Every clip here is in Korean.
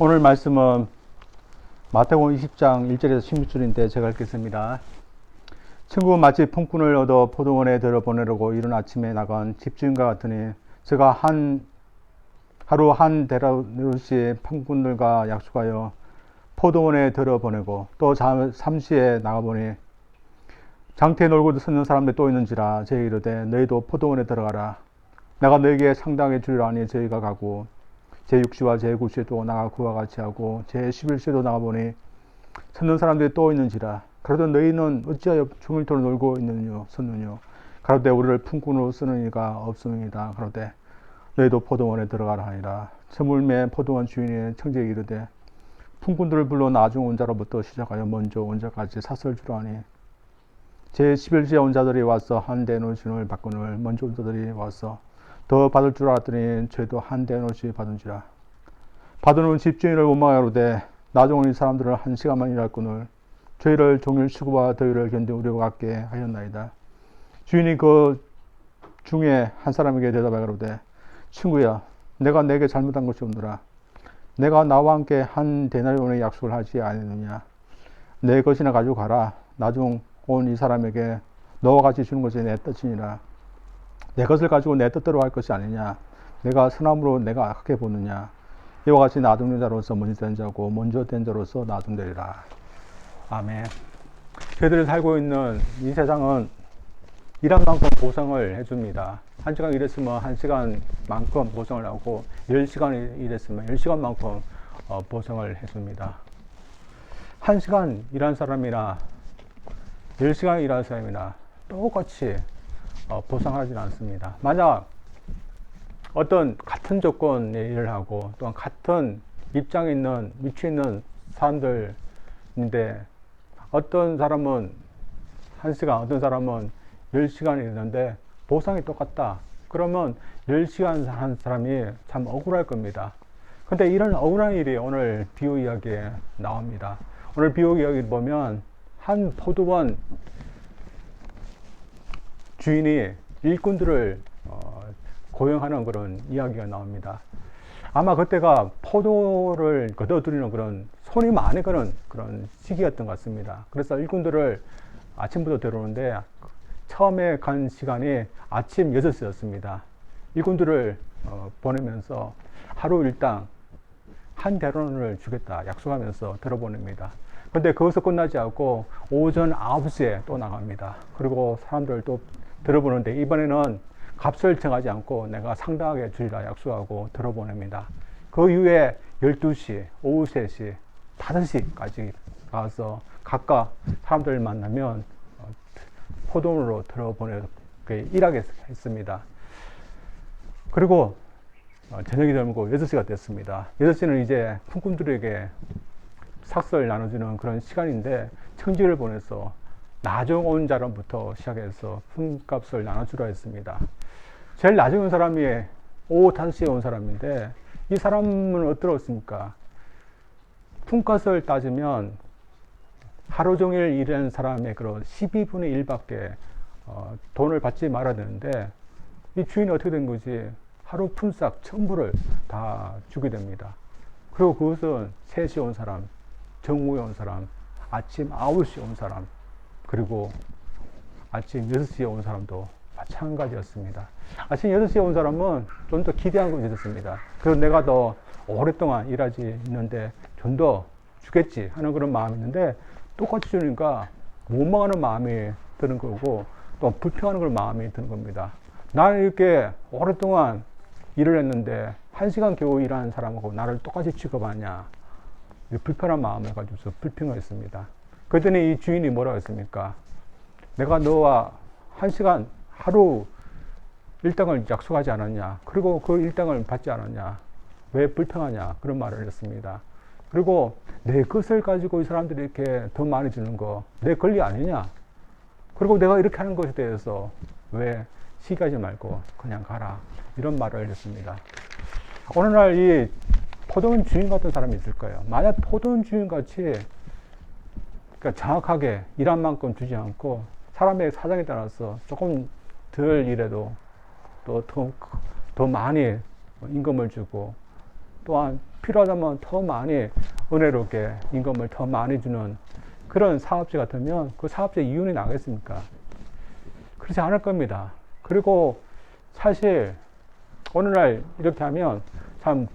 오늘 말씀은 마태복음 20장 1절에서 16절인데 제가 읽겠습니다. 친구는 마치 품꾼을 얻어 포도원에 들여보내려고 이른 아침에 나간 집주인과 같으니 제가 하루 한 데나리오스의 품꾼들과 약속하여 포도원에 들여보내고 또 잠시에 나가보니 장터에 놀고 서는 사람들이 또 있는지라 저희 이르되 너희도 포도원에 들어가라. 내가 너희에게 상당히 주리라 하니 저희가 가고 제6시와 제9시에도 나가 그와 같이 하고 제11시에도 나가보니 섰는 사람들이 또 있는지라. 그러던 너희는 어찌하여 종일토록 놀고 섰느뇨. 가로되 우리를 품꾼으로 쓰는 이가 없음이다. 가로되 너희도 포도원에 들어가라 하니라. 저물매 포도원 주인의 청지에 이르되 품꾼들을 불러 나중 온 자로부터 시작하여 먼저 온 자까지 삭설 주라 하니 제11시에 온 자들이 와서 한 데나리온을 받거늘 먼저 온 자들이 와서 더 받을 줄 알았더니 저희도 한 데나리온 받은지라. 받은 집주인을 원망하여되 나중 온 이 사람들은 1시간만 일할거늘 저희를 종일 수고와 더위를 견디고 우리와 같게 하였나이다. 주인이 그 중에 한 사람에게 대답하여되 친구야, 내가 내게 잘못한 것이 없노라. 내가 나와 함께 한 데나리온의 약속을 하지 아니느냐. 내 것이나 가지고 가라. 나중 온 이 사람에게 너와 같이 주는 것이 내 뜻이니라. 내 것을 가지고 내 뜻대로 할 것이 아니냐. 내가 선함으로 내가 악하게 보느냐. 이와 같이 나중된 자로서 먼저 된 자고 먼저 된 자로서 나중되리라. 아멘. 저희들이 살고 있는 이 세상은 일한 만큼 보상을 해줍니다. 1시간 일했으면 1시간만큼 보상을 하고 10시간 일했으면 10시간만큼 보상을 해줍니다. 1시간 일한 사람이나 10시간 일한 사람이나 똑같이 보상하지는 않습니다. 만약 어떤 같은 조건의 일을 하고 또한 같은 입장에 있는 위치에 있는 사람들인데 어떤 사람은 1시간 어떤 사람은 10시간 일했는데 보상이 똑같다. 그러면 10시간 한 사람이 참 억울할 겁니다. 근데 이런 억울한 일이 오늘 비유 이야기에 나옵니다. 오늘 비유 이야기를 보면 한 포도원 주인이 일꾼들을 고용하는 그런 이야기가 나옵니다. 아마 그때가 포도를 거둬들이는 그런 손이 많이 가는 그런 시기였던 것 같습니다. 그래서 일꾼들을 아침부터 들어오는데 처음에 간 시간이 아침 6시였습니다. 일꾼들을 보내면서 하루 일당 한 데나리온을 주겠다 약속하면서 들어보냅니다. 근데 거기서 끝나지 않고 오전 9시에 또 나갑니다. 그리고 사람들을 또 들어보는데 이번에는 값을 정하지 않고 내가 상당하게 주리라 약속하고 들어보냅니다. 그 이후에 12시, 오후 3시, 5시까지 가서 각각 사람들을 만나면 포도원으로 들어보내게 일하게 했습니다. 그리고 저녁이 되고 6시가 됐습니다. 6시는 이제 품꾼들에게 삭설 나눠주는 그런 시간인데 청지를 보내서 나중 온 사람부터 시작해서 품값을 나눠주라 했습니다. 제일 나중에 온 사람이 오후 5시에 온 사람인데 이 사람은 어떻습니까? 품값을 따지면 하루 종일 일한 사람의 그런 12분의 1밖에 돈을 받지 말아야 되는데 이 주인이 어떻게 된 거지? 하루 품삯 전부를 다 주게 됩니다. 그리고 그것은 3시에 온 사람, 정오에 온 사람, 아침 9시에 온 사람, 그리고 아침 6시에 온 사람도 마찬가지였습니다. 아침 6시에 온 사람은 좀 더 기대한 것이 있었습니다. 그래서 내가 더 오랫동안 일하지 있는데 좀 더 주겠지 하는 그런 마음이 있는데 똑같이 주니까 원망하는 마음이 드는 거고 또 불평하는 그런 마음이 드는 겁니다. 나는 이렇게 오랫동안 일을 했는데 1시간 겨우 일하는 사람하고 나를 똑같이 취급하냐. 불편한 마음을 가지고서 불평을 했습니다. 그랬더니 이 주인이 뭐라고 했습니까? 내가 너와 1시간 하루 일당을 약속하지 않았냐. 그리고 그 일당을 받지 않았냐. 왜 불평하냐. 그런 말을 했습니다. 그리고 내 것을 가지고 이 사람들이 이렇게 더 많이 주는 거 내 권리 아니냐. 그리고 내가 이렇게 하는 것에 대해서 왜 시기하지 말고 그냥 가라. 이런 말을 했습니다. 어느 날 이 포도원 주인 같은 사람이 있을 거예요. 만약 포도원 주인 같이 그러니까 정확하게 일한 만큼 주지 않고 사람의 사정에 따라서 조금 덜 일해도 또 더 많이 임금을 주고 또한 필요하다면 더 많이 은혜롭게 임금을 더 많이 주는 그런 사업주 같으면 그 사업주의 이윤이 나겠습니까? 그렇지 않을 겁니다. 그리고 사실 오늘날 이렇게 하면 참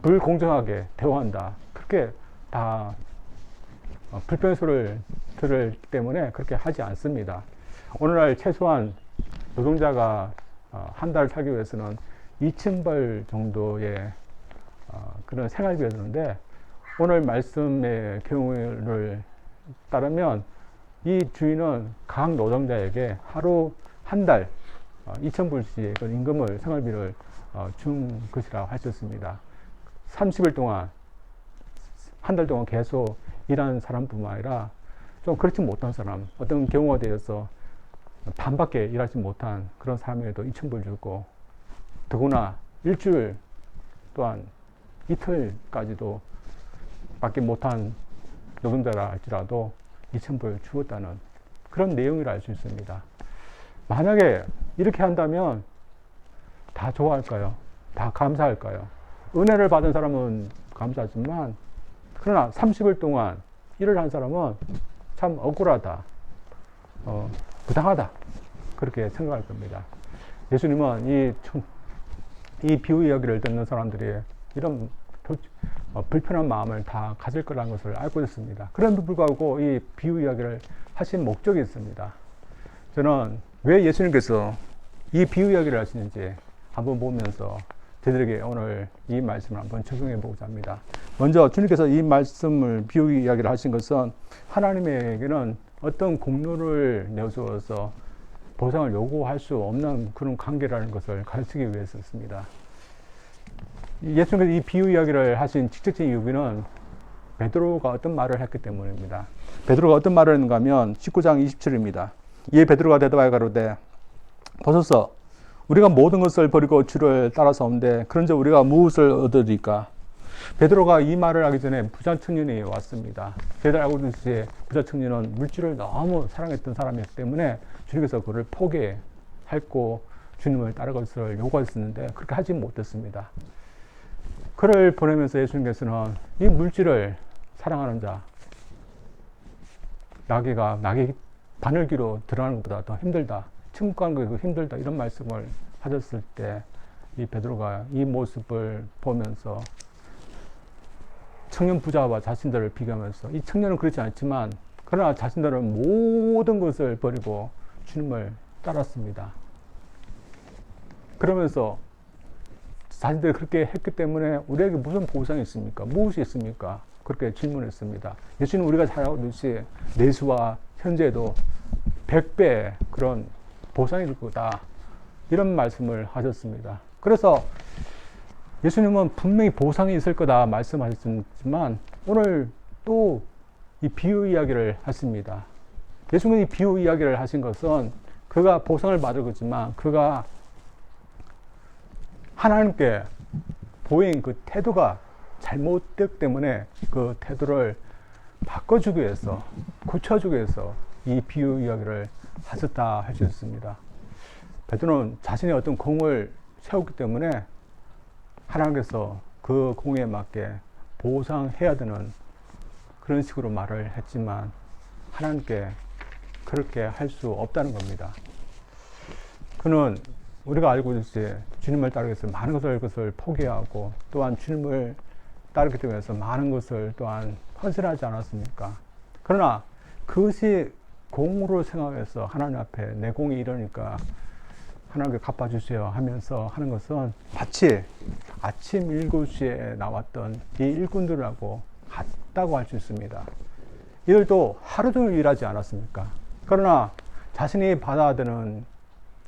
불공정하게 대우한다. 그렇게 다 불평소를 들을 때문에 그렇게 하지 않습니다. 오늘날 최소한 노동자가 한 달 살기 위해서는 2,000벌 정도의 그런 생활비가 드는데 오늘 말씀의 경우를 따르면 이 주인은 각 노동자에게 하루 한 달 2,000불씩 임금을 생활비를 준 것이라고 할 수 있습니다. 30일 동안 한 달 동안 계속 일하는 사람뿐만 아니라 좀 그렇지 못한 사람, 어떤 경우가 되어서 반밖에 일하지 못한 그런 사람에게도 2,000불 주고, 더구나 일주일 또한 이틀까지도 밖에 못한 노동자라 할지라도 2,000불 주었다는 그런 내용을 알 수 있습니다. 만약에 이렇게 한다면 다 좋아할까요? 다 감사할까요? 은혜를 받은 사람은 감사하지만, 그러나 30일 동안 일을 한 사람은 참 억울하다, 부당하다, 그렇게 생각할 겁니다. 예수님은 이 비유 이야기를 듣는 사람들이 이런 불편한 마음을 다 가질 거라는 것을 알고 있습니다. 그런데도 불구하고 이 비유 이야기를 하신 목적이 있습니다. 저는 왜 예수님께서 이 비유 이야기를 하시는지 한번 보면서 저들에게 오늘 이 말씀을 한번 적용해 보고자 합니다. 먼저 주님께서 이 말씀을 비유 이야기를 하신 것은 하나님에게는 어떤 공로를 내어주어서 보상을 요구할 수 없는 그런 관계라는 것을 가르치기 위해서였습니다. 예수님께서 이 비유 이야기를 하신 직접적인 이유는 베드로가 어떤 말을 했기 때문입니다. 베드로가 어떤 말을 했는가 하면 19장 27입니다. 이에 베드로가 대답하여 가로되 보소서, 우리가 모든 것을 버리고 주를 따라서 온데 그런즉 우리가 무엇을 얻으리까? 베드로가 이 말을 하기 전에 부자 청년이 왔습니다. 저희들 알고 있듯이 부자 청년은 물질을 너무 사랑했던 사람이었기 때문에 주님께서 그를 포기했고 주님을 따를 것을 요구했었는데 그렇게 하지 못했습니다. 그를 보내면서 예수님께서는 이 물질을 사랑하는 자, 낙이 바늘기로 들어가는 것보다 더 힘들다, 천국 가는 것이 힘들다, 이런 말씀을 하셨을 때 이 베드로가 이 모습을 보면서 청년 부자와 자신들을 비교하면서, 이 청년은 그렇지 않지만 그러나 자신들은 모든 것을 버리고 주님을 따랐습니다. 그러면서 자신들이 그렇게 했기 때문에 우리에게 무슨 보상이 있습니까? 무엇이 있습니까? 그렇게 질문했습니다. 예수님 우리가 잘 알고 있듯이 내수와 현재도 100배 그런 보상이 될 거다, 이런 말씀을 하셨습니다. 그래서 예수님은 분명히 보상이 있을 거다 말씀하셨지만 오늘 또 이 비유 이야기를 하십니다. 예수님이 비유 이야기를 하신 것은 그가 보상을 받을 거지만 그가 하나님께 보인 그 태도가 잘못됐기 때문에 그 태도를 바꿔주기 위해서, 고쳐주기 위해서 이 비유 이야기를 하셨다 할 수 있습니다. 베드로는 자신의 어떤 공을 세웠기 때문에 하나님께서 그 공에 맞게 보상해야 되는 그런 식으로 말을 했지만 하나님께 그렇게 할 수 없다는 겁니다. 그는 우리가 알고 있듯이 주님을 따르기 위해서 많은 것을 포기하고 또한 주님을 따르기 위해서 많은 것을 또한 헌신하지 않았습니까? 그러나 그것이 공으로 생각해서 하나님 앞에 내 공이 이러니까 하나님께 갚아주세요 하면서 하는 것은 마치 아침 7시에 나왔던 이 일꾼들하고 같다고 할 수 있습니다. 이들도 하루 종일 일하지 않았습니까? 그러나 자신이 받아야 되는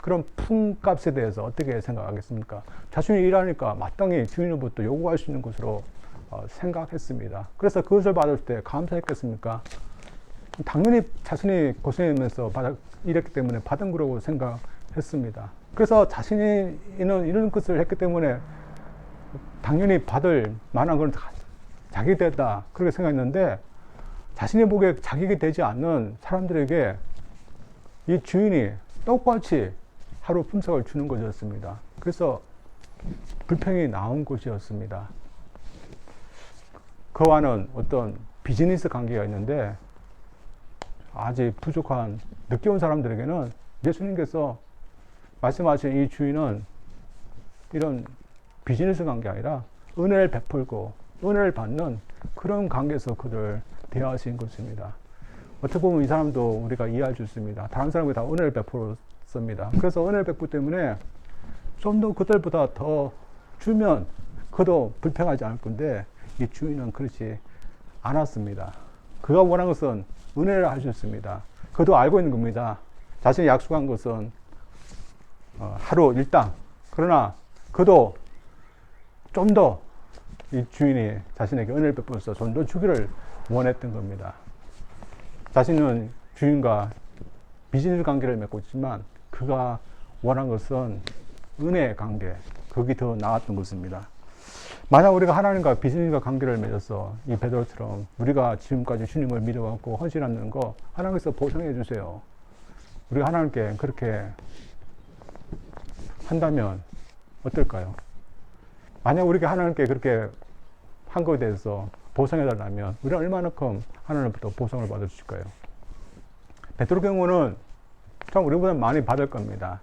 그런 품값에 대해서 어떻게 생각하겠습니까? 자신이 일하니까 마땅히 주인으로부터 요구할 수 있는 것으로 생각했습니다. 그래서 그것을 받을 때 감사했겠습니까? 당연히 자신이 고생하면서 일했기 때문에 받은 거라고 생각했습니다. 그래서 자신이 이런 것을 했기 때문에 당연히 받을 만한 건 자기 되다, 그렇게 생각했는데 자신이 보기에 자격이 되지 않는 사람들에게 이 주인이 똑같이 하루 품삯을 주는 것이었습니다. 그래서 불평이 나온 것이었습니다. 그와는 어떤 비즈니스 관계가 있는데 아직 부족한 늦게 온 사람들에게는 예수님께서 말씀하신 이 주인은 이런 비즈니스 관계가 아니라 은혜를 베풀고 은혜를 받는 그런 관계에서 그를 대하신 것입니다. 어떻게 보면 이 사람도 우리가 이해할 수 있습니다. 다른 사람이 다 은혜를 베풀었습니다. 그래서 은혜를 베풀 때문에 좀 더 그들보다 더 주면 그도 불평하지 않을 건데 이 주인은 그렇지 않았습니다. 그가 원한 것은 은혜를 하셨습니다. 그도 알고 있는 겁니다. 자신이 약속한 것은 하루 일당. 그러나 그도 좀 더 이 주인이 자신에게 은혜를 베풀어서 좀 더 주기를 원했던 겁니다. 자신은 주인과 비즈니스 관계를 맺고 있지만 그가 원한 것은 은혜의 관계, 그게 더 나았던 것입니다. 만약 우리가 하나님과 비즈니스과 관계를 맺어서 이 베드로처럼 우리가 지금까지 주님을 믿어왔고 헌신하는 거 하나님께서 보상해 주세요. 우리가 하나님께 그렇게 한다면 어떨까요? 만약 우리가 하나님께 그렇게 한 것에 대해서 보상해 달라면 우리는 얼마나큼 하나님부터 보상을 받을 수 있을까요? 베드로 경우는 참 우리보다 많이 받을 겁니다.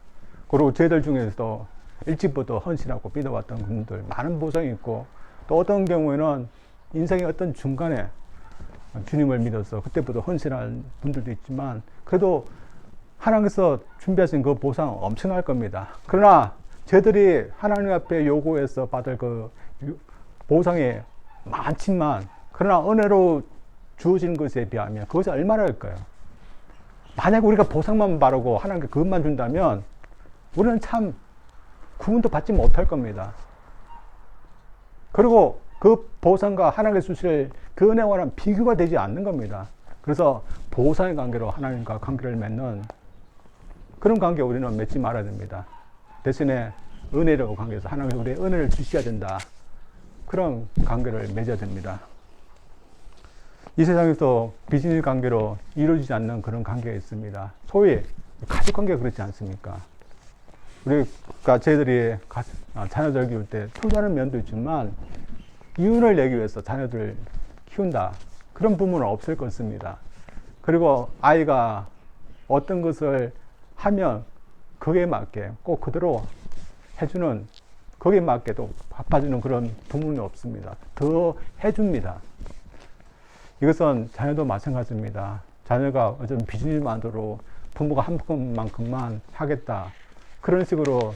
그리고 저희들 중에서 일찍부터 헌신하고 믿어왔던 분들 많은 보상이 있고 또 어떤 경우에는 인생의 어떤 중간에 주님을 믿어서 그때부터 헌신한 분들도 있지만 그래도 하나님께서 준비하신 그 보상 엄청날 겁니다. 그러나 저희들이 하나님 앞에 요구해서 받을 그 보상이 많지만 그러나 은혜로 주어진 것에 비하면 그것이 얼마나일까요? 만약 우리가 보상만 바라고 하나님께 그것만 준다면 우리는 참 구원도 받지 못할 겁니다. 그리고 그 보상과 하나님께서 주실 그 은혜와는 비교가 되지 않는 겁니다. 그래서 보상의 관계로 하나님과 관계를 맺는 그런 관계 우리는 맺지 말아야 됩니다. 대신에 은혜라고 관계에서 하나님께서 우리의 은혜를 주셔야 된다. 그런 관계를 맺어야 됩니다. 이 세상에서 비즈니스 관계로 이루어지지 않는 그런 관계가 있습니다. 소위 가족 관계가 그렇지 않습니까? 우리가 저희들이 자녀들 키울 때 투자하는 면도 있지만 이윤을 내기 위해서 자녀들을 키운다. 그런 부분은 없을 것입니다. 그리고 아이가 어떤 것을 하면 거기에 맞게 꼭 그대로 해주는 거기에 맞게 또 갚아주는 그런 부분이 없습니다. 더 해줍니다. 이것은 자녀도 마찬가지입니다. 자녀가 어떤 비즈니스만으로 부모가 한 것만큼만 하겠다. 그런 식으로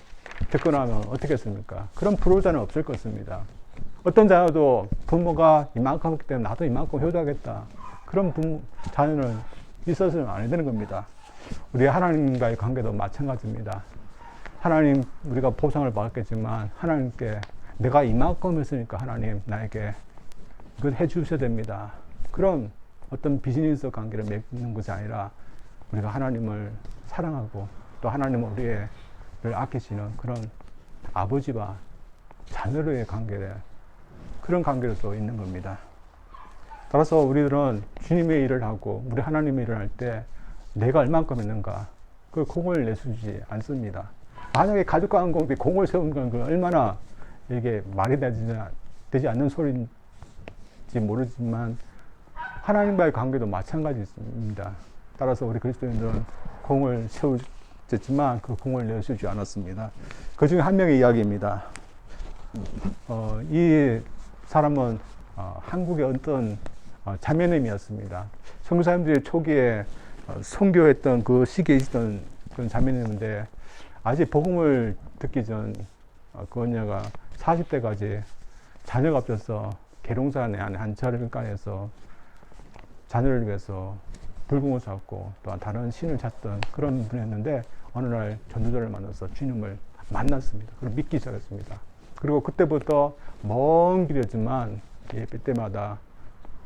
접근하면 어떻겠습니까? 그런 불효자는 없을 것입니다. 어떤 자녀도 부모가 이만큼 했기 때문에 나도 이만큼 효도하겠다. 그런 자녀는 있어서는 안 되는 겁니다. 우리 하나님과의 관계도 마찬가지입니다. 하나님 우리가 보상을 받았겠지만 하나님께 내가 이만큼 했으니까 하나님 나에게 이걸 해주셔야 됩니다. 그런 어떤 비즈니스 관계를 맺는 것이 아니라 우리가 하나님을 사랑하고 또 하나님은 우리를 아끼시는 그런 아버지와 자녀로의 관계를 그런 관계로 또 있는 겁니다. 따라서 우리들은 주님의 일을 하고 우리 하나님의 일을 할 때 내가 얼만큼 했는가 그 공을 내주지 않습니다. 만약에 가족과 한 공비 공을 세운 건 얼마나 이게 말이 되지 않는 소리인지 모르지만 하나님과의 관계도 마찬가지입니다. 따라서 우리 그리스도인들은 공을 세우셨지만 그 공을 내주지 않았습니다. 그 중에 한 명의 이야기입니다. 이 사람은 한국의 어떤 자매님이었습니다. 선교사님들이 초기에 선교했던 그 시기에 있었던 그런 자매님인데 아직 복음을 듣기 전 그 언니가 40대까지 자녀가 없어서 계룡산 안에 한 절간에서 자녀를 위해서 불공을 찾고 또한 다른 신을 찾던 그런 분이었는데 어느 날 전도자를 만나서 주님을 만났습니다. 그리고 믿기 시작했습니다. 그리고 그때부터 먼 길이었지만 예배 때마다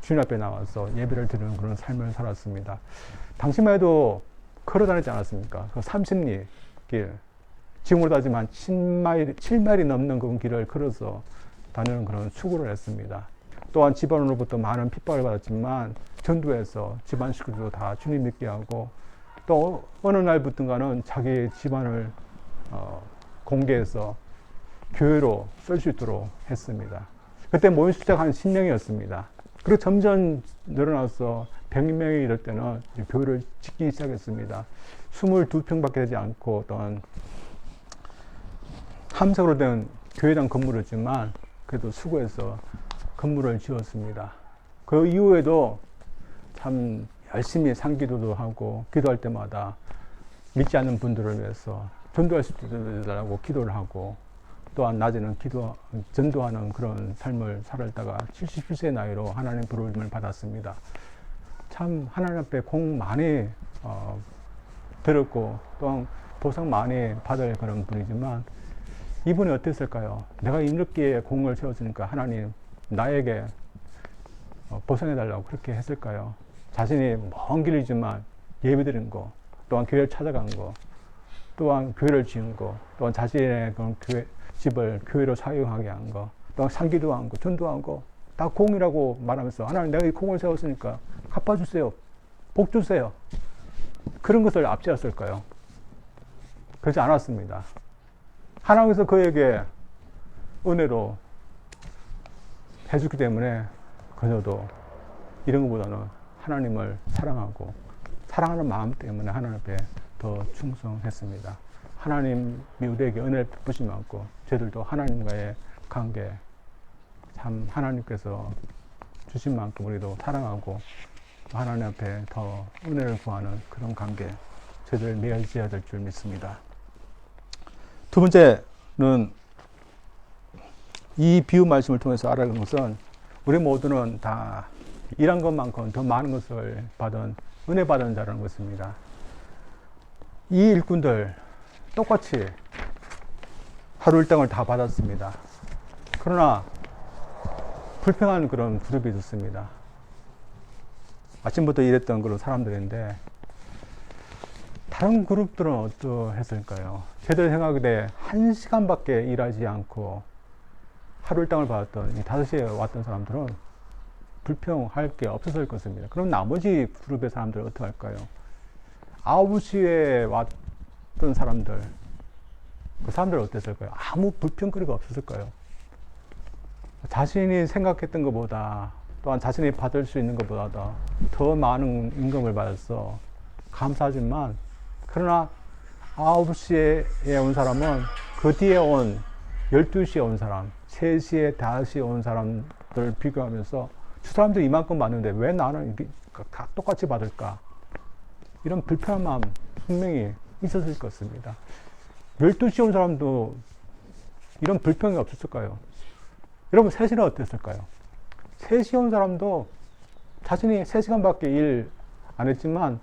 주님 앞에 나와서 예배를 드리는 그런 삶을 살았습니다. 당시만 해도 걸어 다니지 않았습니까? 그 30리 길, 지금으로 따지면 7마일이 넘는 그 길을 걸어서 다니는 그런 수고를 했습니다. 또한 집안으로부터 많은 핍박을 받았지만 전도해서 집안 식구들도 다 주님 믿게 하고 또 어느 날부터가는 자기 집안을 공개해서 교회로 쓸 수 있도록 했습니다. 그때 모인 숫자가 한 10명이었습니다. 그리고 점점 늘어나서 100명이 이럴 때는 교회를 짓기 시작했습니다. 22평밖에 되지 않고 또한 함석으로 된 교회당 건물이었지만 그래도 수고해서 건물을 지었습니다. 그 이후에도 참 열심히 상기도도 하고 기도할 때마다 믿지 않는 분들을 위해서 전도할 수 있도록 기도를 하고 또한 낮에는 전도하는 그런 삶을 살았다가 77세 나이로 하나님 부름을 받았습니다. 참 하나님 앞에 공 많이 들었고 또한 보상 많이 받을 그런 분이지만 이분이 어땠을까요? 내가 이렇게 공을 세웠으니까 하나님 나에게 보상해달라고 그렇게 했을까요? 자신이 먼 길이지만 예배드린 거, 또한 교회를 찾아간 거, 또한 교회를 지은 거, 또한 자신의 그런 집을 교회로 사용하게 한 거, 또한 상기도 한 거, 전도한 거, 다 공이라고 말하면서 하나님 내가 이 공을 세웠으니까 갚아주세요. 복 주세요. 그런 것을 앞세웠을까요? 그렇지 않았습니다. 하나님께서 그에게 은혜로 해주기 때문에 그녀도 이런 것보다는 하나님을 사랑하고 사랑하는 마음 때문에 하나님 앞에 더 충성했습니다. 하나님이 우리에게 은혜를 베푸신 만큼 저희들도 하나님과의 관계 참 하나님께서 주신 만큼 우리도 사랑하고 하나님 앞에 더 은혜를 구하는 그런 관계 저희들 맺어야 될 줄 믿습니다. 두 번째는 이 비유 말씀을 통해서 알아가는 것은 우리 모두는 다 일한 것만큼 더 많은 것을 받은 은혜 받은 자라는 것입니다. 이 일꾼들 똑같이 하루 일당을 다 받았습니다. 그러나 불평하는 그런 그룹이 있었습니다. 아침부터 일했던 그런 사람들인데 다른 그룹들은 어떠했을까요? 제대로 생각에 1시간밖에 일하지 않고 하루 일당을 받았던 이 5시에 왔던 사람들은 불평할 게 없었을 것입니다. 그럼 나머지 그룹의 사람들은 어떻게 할까요? 9시에 왔던 사람들, 그 사람들은 어땠을까요? 아무 불평거리가 없었을까요? 자신이 생각했던 것보다 또한 자신이 받을 수 있는 것보다 더 많은 임금을 받아서 감사하지만 그러나 9시에 온 사람은 그 뒤에 온 12시에 온 사람, 3시에, 5시에 온 사람들 비교하면서 저 사람들 이만큼 받는데 왜 나는 다 똑같이 받을까? 이런 불편한 마음 분명히 있었을 것입니다. 12시에 온 사람도 이런 불평이 없었을까요? 여러분 3시는 어땠을까요? 3시에 온 사람도 자신이 3시간밖에 일 안 했지만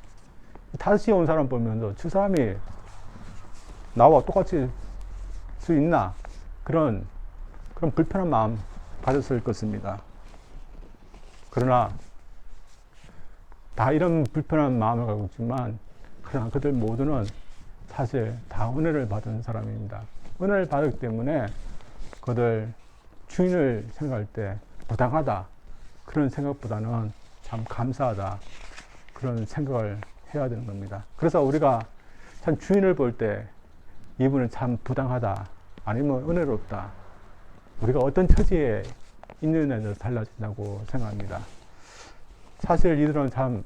5시에 온 사람 보면서 저 사람이 나와 똑같이 수 있나? 그런 불편한 마음 가졌을 것입니다. 그러나 다 이런 불편한 마음을 가지고 있지만 그러나 그들 모두는 사실 다 은혜를 받은 사람입니다. 은혜를 받았기 때문에 그들 주인을 생각할 때 부당하다 그런 생각보다는 참 감사하다 그런 생각을 해야 되는 겁니다. 그래서 우리가 참 주인을 볼 때 이분은 참 부당하다 아니면 은혜롭다 우리가 어떤 처지에 있느냐에 따라서 달라진다고 생각합니다. 사실 이들은 참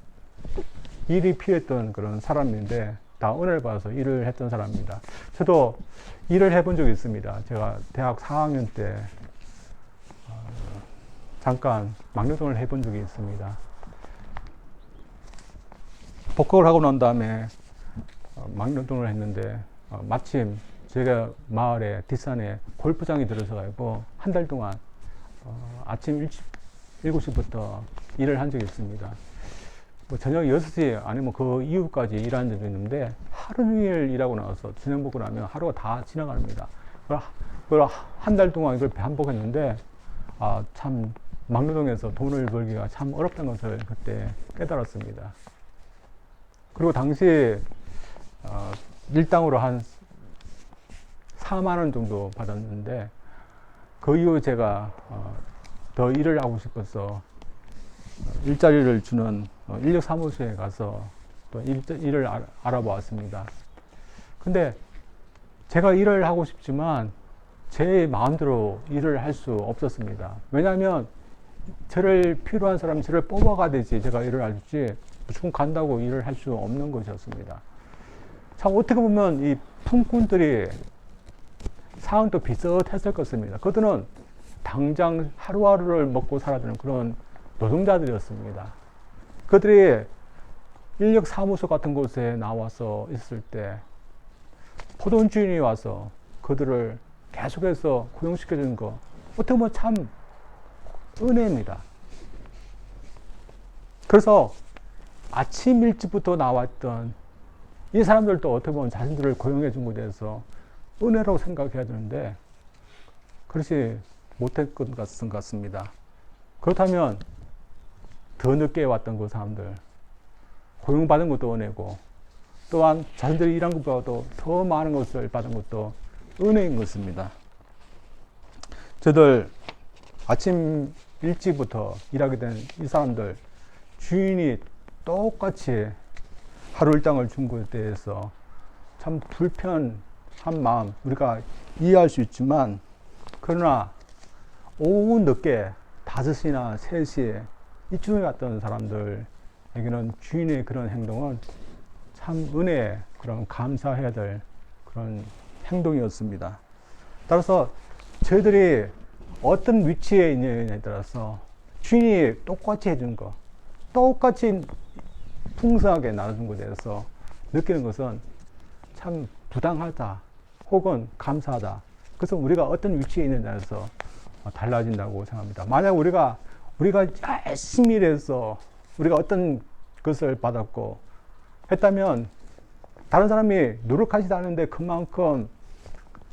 일이 필요했던 그런 사람인데 다 은혜를 받아서 일을 했던 사람입니다. 저도 일을 해본 적이 있습니다. 제가 대학 4학년 때 잠깐 막노동을 해본 적이 있습니다. 복학을 하고 난 다음에 막노동을 했는데 마침 제가 마을에 뒷산에 골프장이 들어서 가지고 한 달 동안 아침 7시부터 일을 한 적이 있습니다. 뭐 저녁 6시 아니면 그 이후까지 일하는 적도 있는데 하루 종일 일하고 나서 저녁 먹고 나면 하루가 다 지나갑니다. 그걸 한 달 동안 이걸 반복했는데 참 막노동에서 돈을 벌기가 참 어렵다는 것을 그때 깨달았습니다. 그리고 당시 일당으로 한 4만 원 정도 받았는데 그 이후 제가 더 일을 하고 싶어서 일자리를 주는 인력사무소에 가서 또 일을 알아보았습니다. 근데 제가 일을 하고 싶지만 제 마음대로 일을 할 수 없었습니다. 왜냐하면 저를 필요한 사람이 저를 뽑아가 되지 제가 일을 할지 무조건 간다고 일을 할 수 없는 것이었습니다. 참 어떻게 보면 이 품꾼들이 상황도 비슷했을 것입니다. 그들은 당장 하루하루를 먹고 살아야 되는 그런 노동자들이었습니다. 그들이 인력사무소 같은 곳에 나와서 있을 때 포돈 주인이 와서 그들을 계속해서 고용시켜주는 거 어떻게 보면 참 은혜입니다. 그래서 아침 일찍부터 나왔던 이 사람들도 어떻게 보면 자신들을 고용해 준 것에 대해서 은혜라고 생각해야 되는데 그렇지 못했던 것 같습니다. 그렇다면 더 늦게 왔던 그 사람들 고용받은 것도 은혜고 또한 자신들이 일한 것보다도 더 많은 것을 받은 것도 은혜인 것입니다. 저들 아침 일찍부터 일하게 된 이 사람들 주인이 똑같이 하루 일당을 준 것에 대해서 참 불편한 마음 우리가 이해할 수 있지만 그러나 오후 늦게 5시나 3시에 이쯤에 갔던 사람들에게는 주인의 그런 행동은 참 은혜에 그런 감사해야 될 그런 행동이었습니다. 따라서 저희들이 어떤 위치에 있느냐에 따라서 주인이 똑같이 해준 거, 똑같이 풍성하게 나눠준 것에 대해서 느끼는 것은 참 부당하다 혹은 감사하다. 그래서 우리가 어떤 위치에 있느냐에 따라서 달라진다고 생각합니다. 만약 우리가 열심히 일해서 우리가 어떤 것을 받았고 했다면 다른 사람이 노력하지도 않는데 그만큼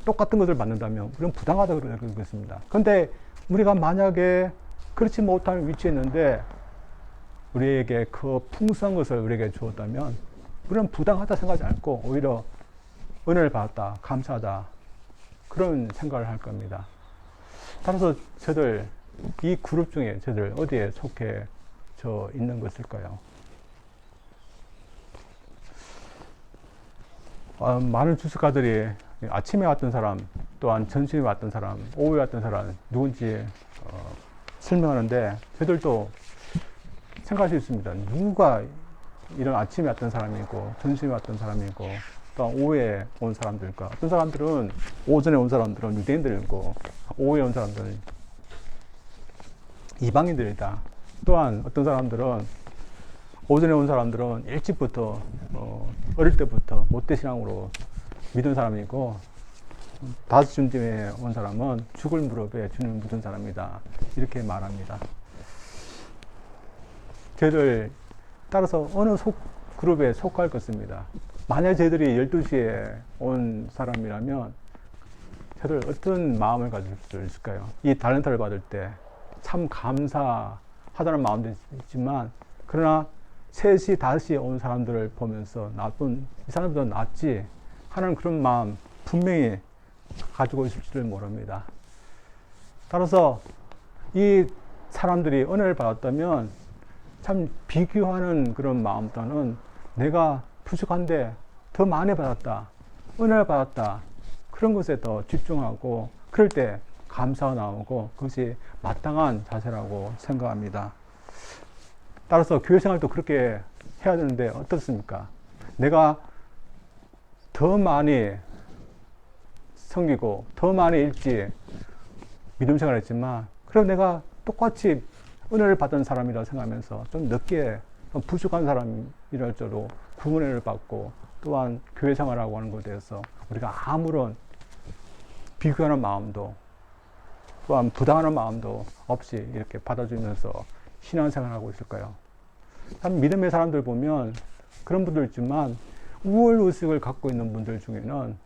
똑같은 것을 받는다면 우리는 부당하다고 그러겠습니다. 그런데 우리가 만약에 그렇지 못한 위치에 있는데 우리에게 그 풍성한 것을 우리에게 주었다면 우리는 부당하다 생각하지 않고 오히려 은혜를 받았다, 감사하다 그런 생각을 할 겁니다. 따라서 저들 이 그룹 중에 저들 어디에 속해져 있는 것일까요? 많은 주식가들이 아침에 왔던 사람, 또한 점심에 왔던 사람, 오후에 왔던 사람 누군지 설명하는데 저들도 생각할 수 있습니다. 누가 이런 아침에 왔던 사람이고 점심에 왔던 사람이고 또 오후에 온 사람들일까? 어떤 사람들은 오전에 온 사람들은 유대인들이고 오후에 온 사람들은 이방인들이다. 또한 어떤 사람들은 오전에 온 사람들은 일찍부터 어릴 때부터 모태신앙으로 믿은 사람이고 5시쯤에 온 사람은 죽을 무렵에 주님을 묻은 사람이다. 이렇게 말합니다. 저희들 따라서 어느 그룹에 속할 것입니다. 만약 저희들이 12시에 온 사람이라면 저희들 어떤 마음을 가질 수 있을까요? 이 달란트를 받을 때 참 감사하다는 마음도 있지만 그러나 3시, 5시에 온 사람들을 보면서 이 사람보다 낫지 하는 그런 마음 분명히 가지고 있을지를 모릅니다. 따라서 이 사람들이 은혜를 받았다면 참 비교하는 그런 마음보다는 내가 부족한데 더 많이 받았다, 은혜를 받았다 그런 것에 더 집중하고 그럴 때 감사가 나오고 그것이 마땅한 자세라고 생각합니다. 따라서 교회 생활도 그렇게 해야 되는데 어떻습니까? 내가 더 많이 섬기고 더 많이 일찍 믿음 생활을 했지만 그럼 내가 똑같이 은혜를 받은 사람이라고 생각하면서 좀 늦게 좀 부족한 사람이랄지라도 구원을 받고 또한 교회 생활하고 하는 것에 대해서 우리가 아무런 비교하는 마음도 또한 부당하는 마음도 없이 이렇게 받아주면서 신앙생활하고 있을까요? 참 믿음의 사람들 보면 그런 분들 있지만 우월의식을 갖고 있는 분들 중에는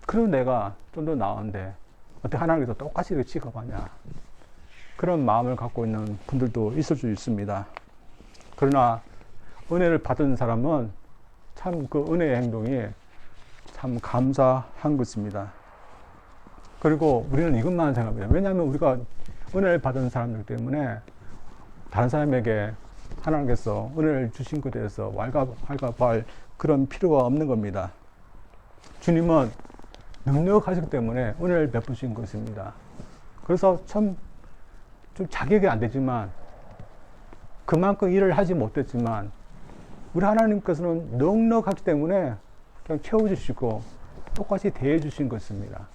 그래도 내가 좀 더 나은데 어떻게 하나님께서 똑같이 이렇게 취급하냐 그런 마음을 갖고 있는 분들도 있을 수 있습니다. 그러나 은혜를 받은 사람은 참 그 은혜의 행동이 참 감사한 것입니다. 그리고 우리는 이것만 생각합니다. 왜냐하면 우리가 은혜를 받은 사람들 때문에 다른 사람에게 하나님께서 은혜를 주신 것에 대해서 왈가왈부할 그런 필요가 없는 겁니다. 주님은 능력하시기 때문에 은혜를 베푸신 것입니다. 그래서 참 좀 자격이 안 되지만 그만큼 일을 하지 못했지만 우리 하나님께서는 넉넉하기 때문에 그냥 채워주시고 똑같이 대해주신 것입니다.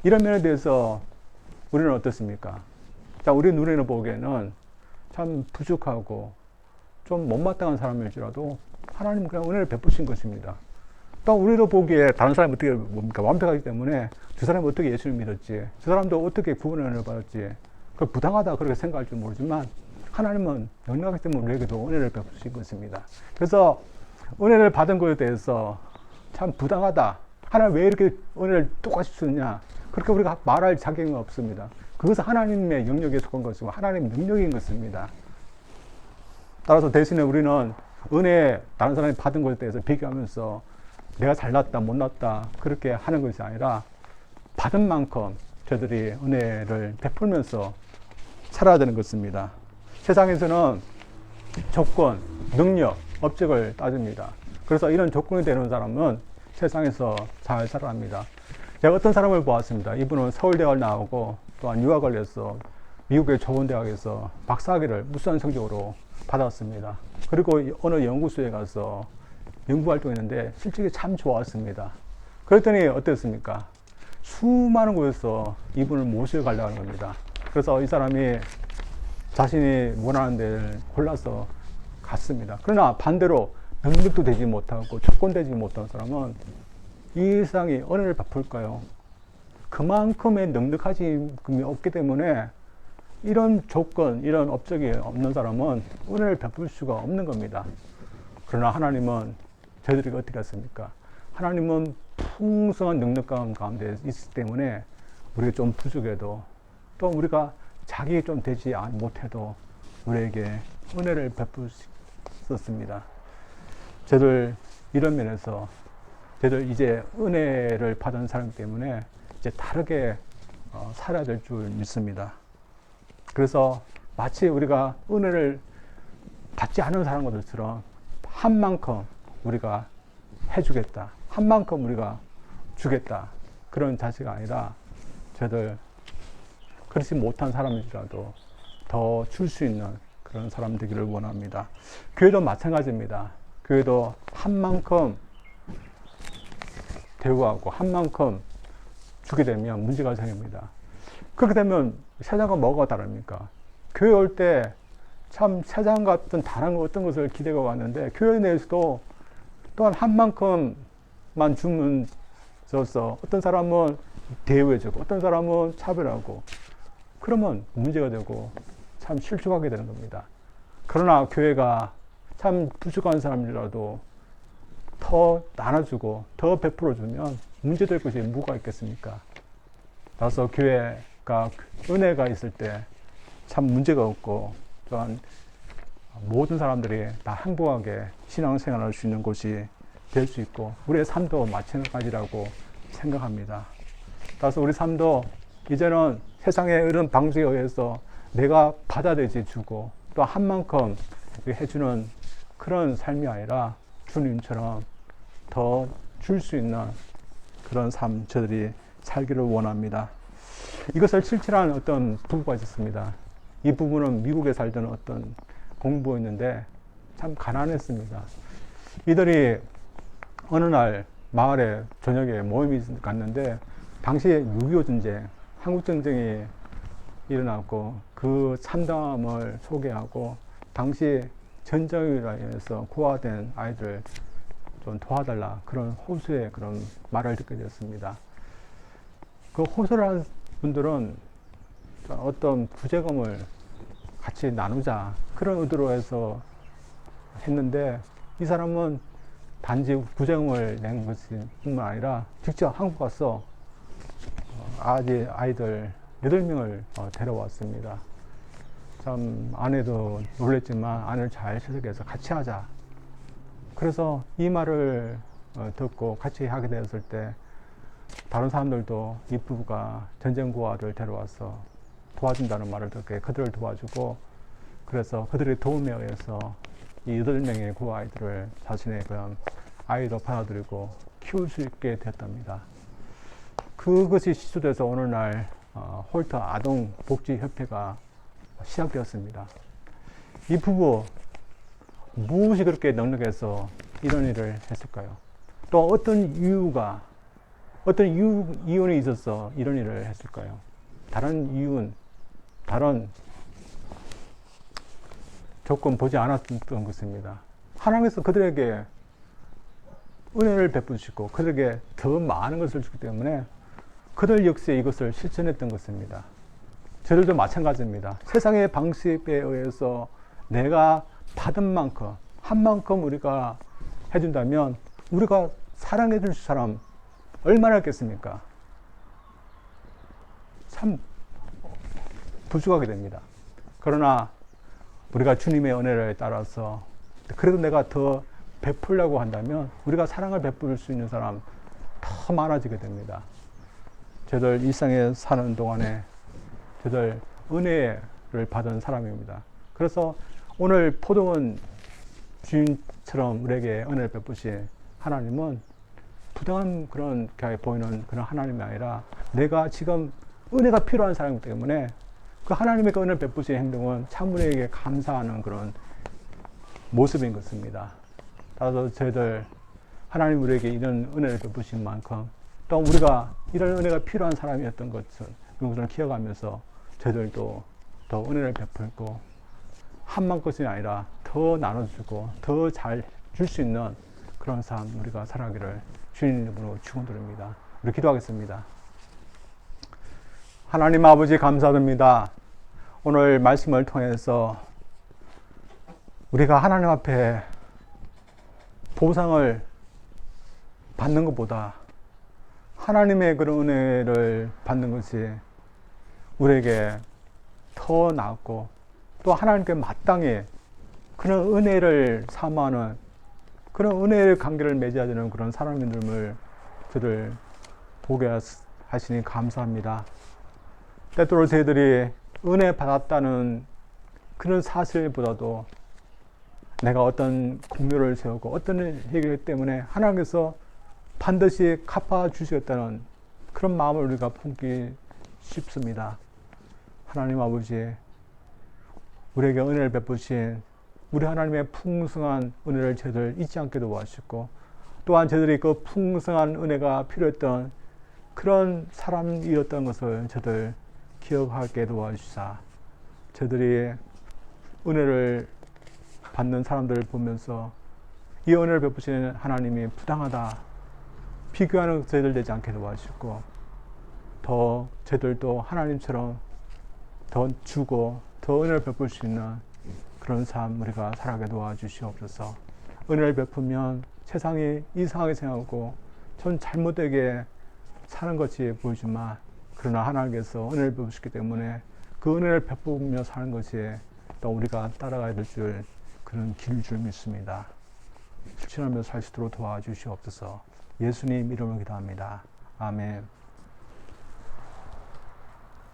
이런 면에 대해서 우리는 어떻습니까? 자, 우리 눈에는 보기에는 참 부족하고 좀 못마땅한 사람일지라도 하나님 그냥 은혜를 베푸신 것입니다. 또 우리도 보기에 다른 사람이 어떻게 뭡니까? 완벽하기 때문에 저 사람이 어떻게 예수를 믿었지? 저 사람도 어떻게 구원의 은혜를 받았지? 그 부당하다 그렇게 생각할지 모르지만 하나님은 넉넉하기 때문에 우리에게도 은혜를 베푸신 것입니다. 그래서 은혜를 받은 것에 대해서 참 부당하다. 하나님 왜 이렇게 은혜를 똑같이 주느냐? 그렇게 우리가 말할 자격은 없습니다. 그것은 하나님의 영역에 속한 것이고 하나님의 능력인 것입니다. 따라서 대신에 우리는 은혜 다른 사람이 받은 것에 대해서 비교하면서 내가 잘났다 못났다 그렇게 하는 것이 아니라 받은 만큼 저들이 은혜를 베풀면서 살아야 되는 것입니다. 세상에서는 조건, 능력, 업적을 따집니다. 그래서 이런 조건이 되는 사람은 세상에서 잘 살아갑니다. 제가 어떤 사람을 보았습니다. 이분은 서울대학을 나오고 또한 유학을 해서 미국의 좋은 대학에서 박사학위를 우수한 성적으로 받았습니다. 그리고 어느 연구소에 가서 연구활동했는데 실적이 참 좋았습니다. 그랬더니 어땠습니까? 수많은 곳에서 이분을 모셔가려고 하는 겁니다. 그래서 이 사람이 자신이 원하는 데를 골라서 갔습니다. 그러나 반대로 능력도 되지 못하고 조건되지 못한 사람은 이 세상이 은혜를 베풀까요? 그만큼의 넉넉하지 없기 때문에 이런 조건, 이런 업적이 없는 사람은 은혜를 베풀 수가 없는 겁니다. 그러나 하나님은 저희들이 어떻게 했습니까? 하나님은 풍성한 넉넉함 가운데 있기 때문에 우리가 좀 부족해도 또 우리가 자격이 좀 되지 못해도 우리에게 은혜를 베푸셨습니다. 저들 이런 면에서 저들 이제 은혜를 받은 사람 때문에 이제 다르게 살아야 될 줄 믿습니다. 그래서 마치 우리가 은혜를 받지 않은 사람들처럼 한 만큼 우리가 해주겠다. 한 만큼 우리가 주겠다. 그런 자세가 아니라 저들 그렇지 못한 사람이라도 더 줄 수 있는 그런 사람 되기를 원합니다. 교회도 마찬가지입니다. 교회도 한 만큼 대우하고 한 만큼 주게 되면 문제가 생깁니다. 그렇게 되면 세상과 뭐가 다릅니까? 교회 올 때 참 세상 같은 다른 어떤 것을 기대가 왔는데 교회 내에서도 또한 한 만큼만 주면 줘서 어떤 사람은 대우해주고 어떤 사람은 차별하고 그러면 문제가 되고 참 실족하게 되는 겁니다. 그러나 교회가 참 부족한 사람이라도 더 나눠주고 더 베풀어주면 문제될 것이 뭐가 있겠습니까? 따라서 교회가 은혜가 있을 때 참 문제가 없고 또한 모든 사람들이 다 행복하게 신앙생활을 할 수 있는 곳이 될 수 있고 우리의 삶도 마찬가지라고 생각합니다. 따라서 우리 삶도 이제는 세상의 이런 방식에 의해서 내가 받아들이지 주고 또 한 만큼 해주는 그런 삶이 아니라 주님처럼 더 줄 수 있는 그런 삶 저들이 살기를 원합니다. 이것을 실천한 어떤 부부가 있었습니다. 이 부부는 미국에 살던 어떤 공부였는데 참 가난했습니다. 이들이 어느 날 마을에 저녁에 모임이 갔는데 당시에 6.25 전쟁, 한국 전쟁이 일어났고 그 참담함을 소개하고 당시 전쟁으로 인해서 고아된 아이들 좀 도와달라 그런 호소의 그런 말을 듣게 되었습니다. 그 호소를 한 분들은 어떤 부재금을 같이 나누자 그런 의도로 해서 했는데 이 사람은 단지 부재금을 낸 것이 뿐만 아니라 직접 한국 가서 아이들 8명을 데려왔습니다. 참 아내도 놀랬지만 아내를 잘 설득해서 같이 하자. 그래서 이 말을 듣고 같이 하게 되었을 때 다른 사람들도 이 부부가 전쟁 고아를 데려와서 도와준다는 말을 듣게 그들을 도와주고 그래서 그들의 도움에 의해서 이 8명의 고아 아이들을 자신의 그런 아이로 받아들이고 키울 수 있게 됐답니다. 그것이 시초돼서 어느 날 홀터 아동복지협회가 시작되었습니다. 이 부부 무엇이 그렇게 넉넉해서 이런 일을 했을까요? 또 어떤 이유이 있어서 이런 일을 했을까요? 다른 이유는, 다른 조건 보지 않았던 것입니다. 하나님께서 그들에게 은혜를 베푸시고 그들에게 더 많은 것을 주기 때문에 그들 역시 이것을 실천했던 것입니다. 저들도 마찬가지입니다. 세상의 방식에 의해서 내가 받은 만큼, 한 만큼 우리가 해준다면 우리가 사랑해 줄 사람 얼마나 있겠습니까? 참 부족하게 됩니다. 그러나 우리가 주님의 은혜를 따라서 그래도 내가 더 베풀려고 한다면 우리가 사랑을 베풀 수 있는 사람 더 많아지게 됩니다. 저들 일상에 사는 동안에 저들 은혜를 받은 사람입니다. 그래서 오늘 포도원 주인처럼 우리에게 은혜를 베푸신 하나님은 부당한 그런 보이는 그런 하나님이 아니라 내가 지금 은혜가 필요한 사람이기 때문에 그 하나님의 그 은혜를 베푸신 행동은 참 우리에게 감사하는 그런 모습인 것입니다. 따라서 저희들 하나님 우리에게 이런 은혜를 베푸신 만큼 또 우리가 이런 은혜가 필요한 사람이었던 것을 기억하면서 저희들도 더 은혜를 베풀고 한만 것이 아니라 더 나눠주고 더 잘 줄 수 있는 그런 삶 우리가 살아가기를 주님 이름으로 축원드립니다. 우리 기도하겠습니다. 하나님 아버지 감사드립니다. 오늘 말씀을 통해서 우리가 하나님 앞에 보상을 받는 것보다 하나님의 그런 은혜를 받는 것이 우리에게 더 낫고 또 하나님께 마땅히 그런 은혜를 사모하는 그런 은혜의 관계를 맺어야 되는 그런 사람들을 저를 보게 하시니 감사합니다. 때때로 저희들이 은혜 받았다는 그런 사실보다도 내가 어떤 공로를 세우고 어떤 일이기 때문에 하나님께서 반드시 갚아 주시겠다는 그런 마음을 우리가 품기 쉽습니다. 하나님 아버지, 우리에게 은혜를 베푸신 우리 하나님의 풍성한 은혜를 저희들 잊지 않게 도와주시고 또한 저희들이 그 풍성한 은혜가 필요했던 그런 사람이었던 것을 저희들 기억하게 도와주시사 저희들이 은혜를 받는 사람들을 보면서 이 은혜를 베푸시는 하나님이 부당하다 비교하는 저희들 되지 않게 도와주시고 더 저희들도 하나님처럼 더 주고 더 은혜를 베풀 수 있는 그런 삶 우리가 살아가게 도와주시옵소서. 은혜를 베푸면 세상이 이상하게 생각하고 전 잘못되게 사는 것이 보이지만 그러나 하나님께서 은혜를 베푸시기 때문에 그 은혜를 베푸며 사는 것이 또 우리가 따라가야 될 줄 그런 길을 줄 믿습니다. 실천하며 살 수 있도록 도와주시옵소서. 예수님 이름으로 기도합니다. 아멘.